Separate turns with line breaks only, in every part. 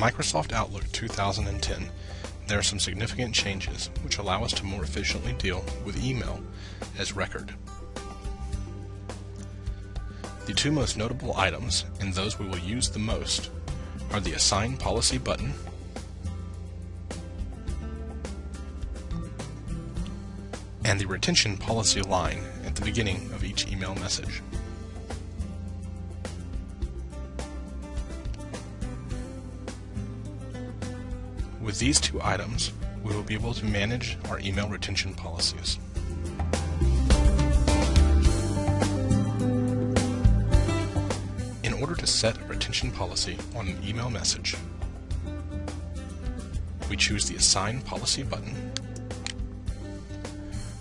Microsoft Outlook 2010, there are some significant changes which allow us to more efficiently deal with email as record. The two most notable items, and those we will use the most, are the Assign Policy button and the Retention Policy line at the beginning of each email message. With these two items, we will be able to manage our email retention policies. In order to set a retention policy on an email message, we choose the Assign Policy button.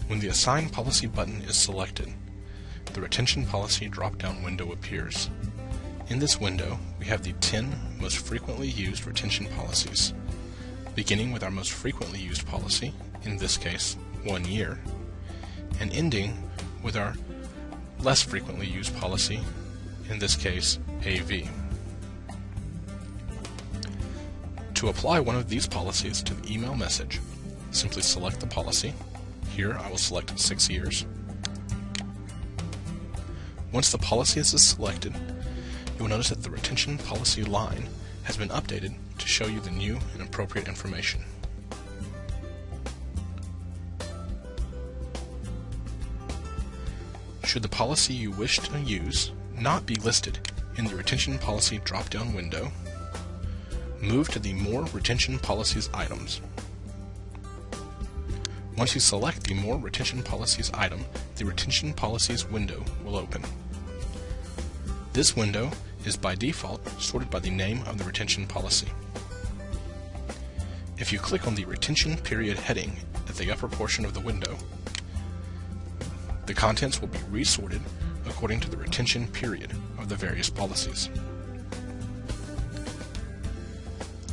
When the Assign Policy button is selected, the Retention Policy drop-down window appears. In this window, we have the 10 most frequently used retention policies, beginning with our most frequently used policy, in this case, 1 year, and ending with our less frequently used policy, in this case, AV. To apply one of these policies to the email message, simply select the policy. Here I will select 6 years. Once the policy is selected, you will notice that the retention policy line has been updated to show you the new and appropriate information. Should the policy you wish to use not be listed in the Retention Policy drop-down window, move to the More Retention Policies items. Once you select the More Retention Policies item, the Retention Policies window will open. This window is by default sorted by the name of the retention policy. If you click on the Retention Period heading at the upper portion of the window, the contents will be resorted according to the retention period of the various policies.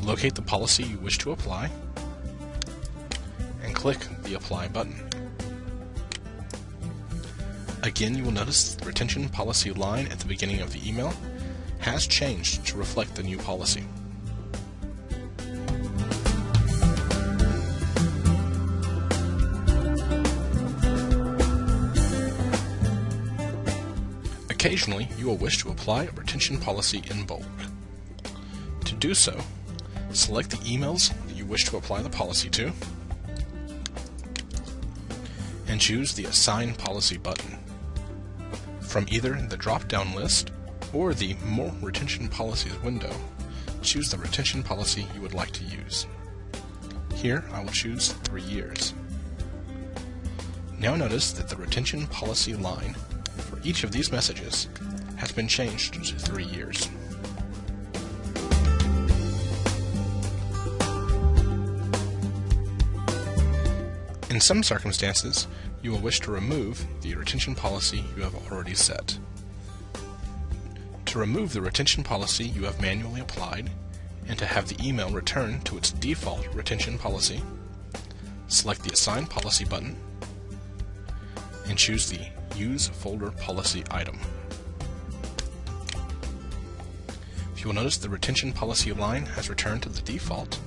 Locate the policy you wish to apply and click the Apply button. Again, you will notice the retention policy line at the beginning of the email has changed to reflect the new policy. Occasionally, you will wish to apply a retention policy in bulk. To do so, select the emails that you wish to apply the policy to and choose the Assign Policy button. From either the drop-down list or the More Retention Policies window, choose the retention policy you would like to use. Here, I will choose 3 years. Now notice that the retention policy line for each of these messages has been changed to 3 years. In some circumstances, you will wish to remove the retention policy you have already set. To remove the retention policy you have manually applied, and to have the email return to its default retention policy, select the Assign Policy button and choose the Use Folder Policy item. You will notice the retention policy line has returned to the default.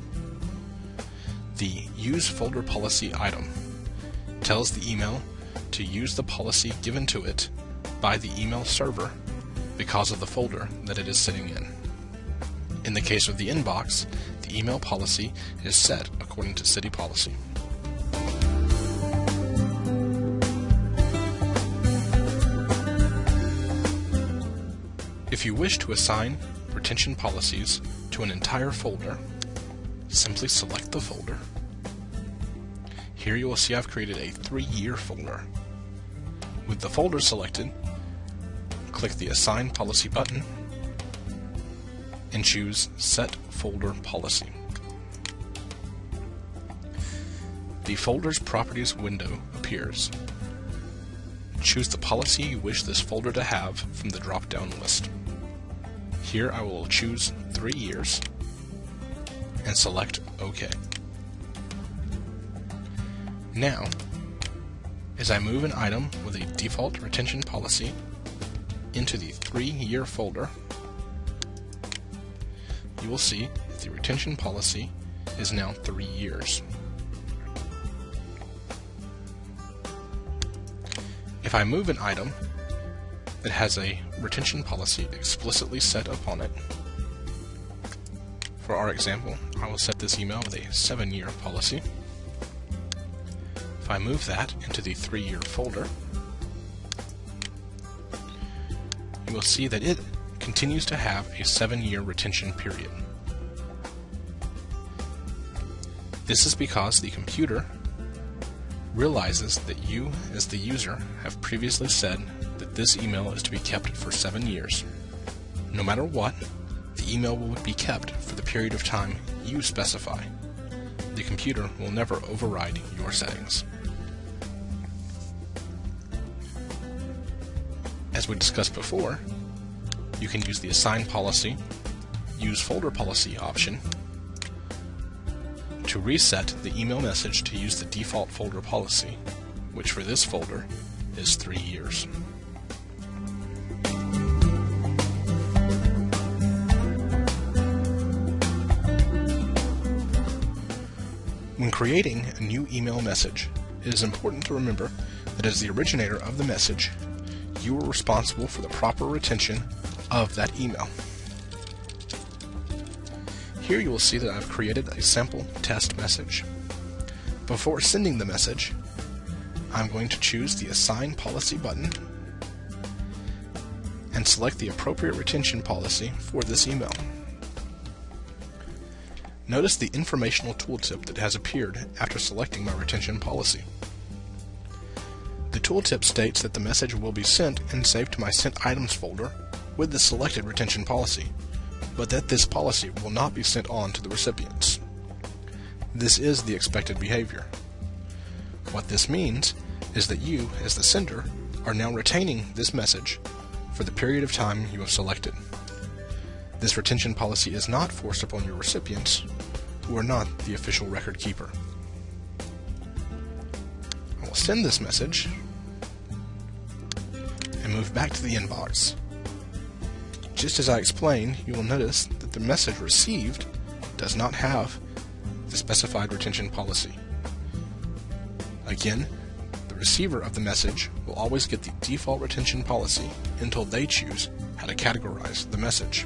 The Use Folder Policy item tells the email to use the policy given to it by the email server because of the folder that it is sitting in. In the case of the inbox, the email policy is set according to city policy. If you wish to assign retention policies to an entire folder, simply select the folder. Here you will see I've created a 3-year folder. With the folder selected, click the Assign Policy button and choose Set Folder Policy. The folder's properties window appears. Choose the policy you wish this folder to have from the drop-down list. Here I will choose 3 years and select OK. Now, as I move an item with a default retention policy into the 3-year folder, you will see that the retention policy is now 3 years. If I move an item that has a retention policy explicitly set upon it, for our example, I will set this email with a 7-year policy. If I move that into the 3-year folder, you will see that it continues to have a 7-year retention period. This is because the computer realizes that you, as the user, have previously said that this email is to be kept for 7 years. No matter what, the email will be kept for the period of time you specify. The computer will never override your settings. As we discussed before, you can use the Assign Policy, Use Folder Policy option to reset the email message to use the default folder policy, which for this folder is 3 years. When creating a new email message, it is important to remember that as the originator of the message, you are responsible for the proper retention of that email. Here you will see that I've created a sample test message. Before sending the message, I'm going to choose the Assign Policy button and select the appropriate retention policy for this email. Notice the informational tooltip that has appeared after selecting my retention policy. The tooltip states that the message will be sent and saved to my Sent Items folder with the selected retention policy, but that this policy will not be sent on to the recipients. This is the expected behavior. What this means is that you, as the sender, are now retaining this message for the period of time you have selected. This retention policy is not forced upon your recipients, who are not the official record keeper. I will send this message and move back to the inbox. Just as I explained, you will notice that the message received does not have the specified retention policy. Again, the receiver of the message will always get the default retention policy until they choose how to categorize the message.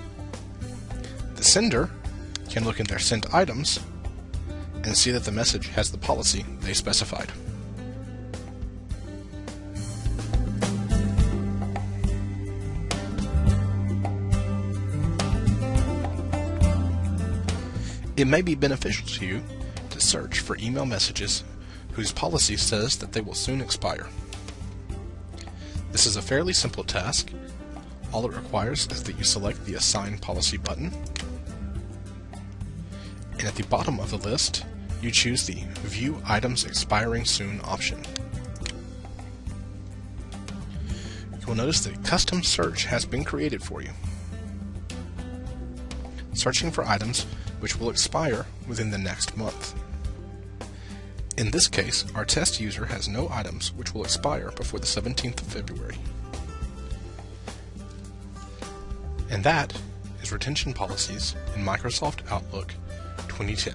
The sender can look in their Sent Items and see that the message has the policy they specified. It may be beneficial to you to search for email messages whose policy says that they will soon expire. This is a fairly simple task. All it requires is that you select the Assign Policy button, and at the bottom of the list, you choose the View Items Expiring Soon option. You will notice that a custom search has been created for you, searching for items which will expire within the next month. In this case, our test user has no items which will expire before the 17th of February. And that is Retention Policies in Microsoft Outlook 2010.